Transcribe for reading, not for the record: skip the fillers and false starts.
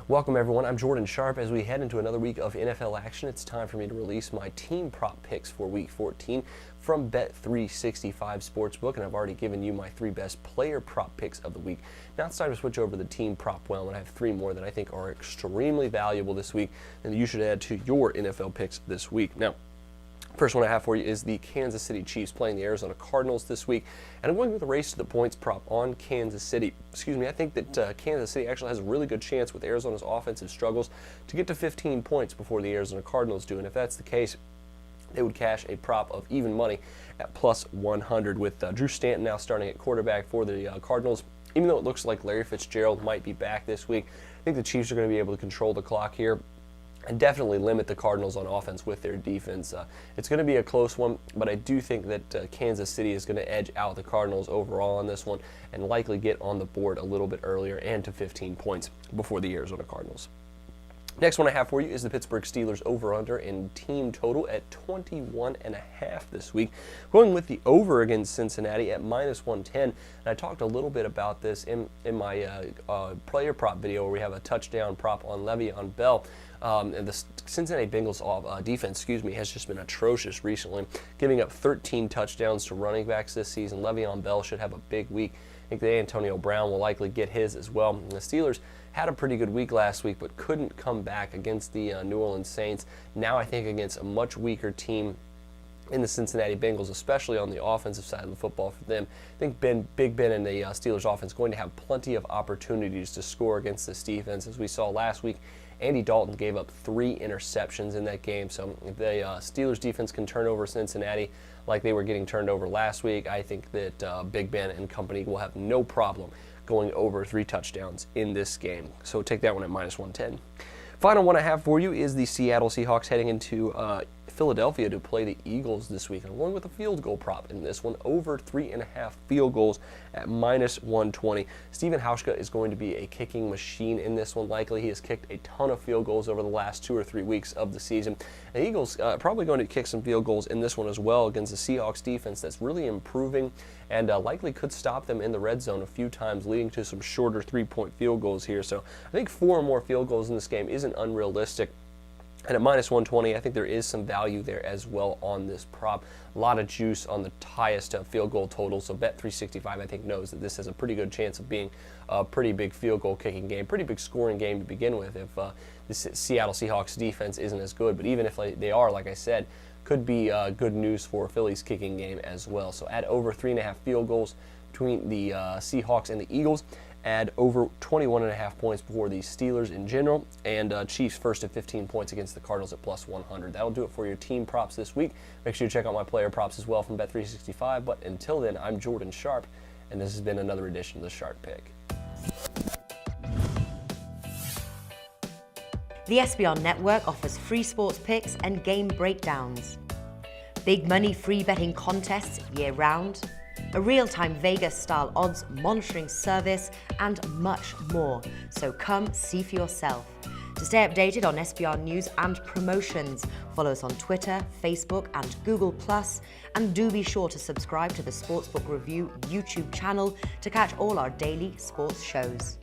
Welcome everyone, I'm Jordan Sharp. As we head into another week of NFL action, it's time for me to release my team prop picks for week 14 from Bet365 Sportsbook, and I've already given you my 3 best player prop picks of the week. Now it's time to switch over to the team prop realm, and I have 3 more that I think are extremely valuable this week and you should add to your NFL picks this week. Now, first one I have for you is the Kansas City Chiefs playing the Arizona Cardinals this week, and I'm going with a race to the points prop on Kansas City. I think that Kansas City actually has a really good chance with Arizona's offensive struggles to get to 15 points before the Arizona Cardinals do, and if that's the case, they would cash a prop of even money at plus 100 with Drew Stanton now starting at quarterback for the Cardinals. Even though it looks like Larry Fitzgerald might be back this week, I think the Chiefs are going to be able to control the clock here and definitely limit the Cardinals on offense with their defense. It's going to be a close one, but I do think that Kansas City is going to edge out the Cardinals overall on this one and likely get on the board a little bit earlier and to 15 points before the Arizona Cardinals. Next one I have for you is the Pittsburgh Steelers over-under in team total at 21.5 this week. Going with the over against Cincinnati at minus 110. And I talked a little bit about this in my player prop video where we have a touchdown prop on Le'Veon Bell. And the Cincinnati Bengals defense, has just been atrocious recently, giving up 13 touchdowns to running backs this season. Le'Veon Bell should have a big week. I think that Antonio Brown will likely get his as well. And the Steelers had a pretty good week last week, but couldn't come back against the New Orleans Saints. Now I think against a much weaker team in the Cincinnati Bengals, especially on the offensive side of the football for them. I think Big Ben and the Steelers offense going to have plenty of opportunities to score against this defense. As we saw last week, Andy Dalton gave up 3 interceptions in that game. So if the Steelers defense can turn over Cincinnati like they were getting turned over last week, I think that Big Ben and company will have no problem going over 3 touchdowns in this game. So take that one at minus 110. Final one I have for you is the Seattle Seahawks heading into Philadelphia to play the Eagles this week. I'm going with a field goal prop in this one, over 3.5 field goals at minus 120. Steven Hauschka is going to be a kicking machine in this one. Likely he has kicked a ton of field goals over the last 2 or 3 weeks of the season. The Eagles probably going to kick some field goals in this one as well against the Seahawks defense that's really improving and likely could stop them in the red zone a few times, leading to some shorter 3-point field goals here. So I think 4 or more field goals in this game isn't unrealistic. And at minus 120, I think there is some value there as well on this prop. A lot of juice on the highest field goal total. So Bet365, I think, knows that this has a pretty good chance of being a pretty big field goal kicking game, pretty big scoring game to begin with if the Seattle Seahawks defense isn't as good. But even if they are, like I said, could be good news for Philly's kicking game as well. So add over 3.5 field goals between the Seahawks and the Eagles. Add over 21.5 points for the Steelers in general, and Chiefs first at 15 points against the Cardinals at plus 100. That'll do it for your team props this week. Make sure you check out my player props as well from Bet365. But until then, I'm Jordan Sharp, and this has been another edition of the Sharp Pick. The SBR Network offers free sports picks and game breakdowns, big money free betting contests year-round, a real-time Vegas-style odds monitoring service, and much more. So come see for yourself. To stay updated on SBR news and promotions, follow us on Twitter, Facebook, and Google+, and do be sure to subscribe to the Sportsbook Review YouTube channel to catch all our daily sports shows.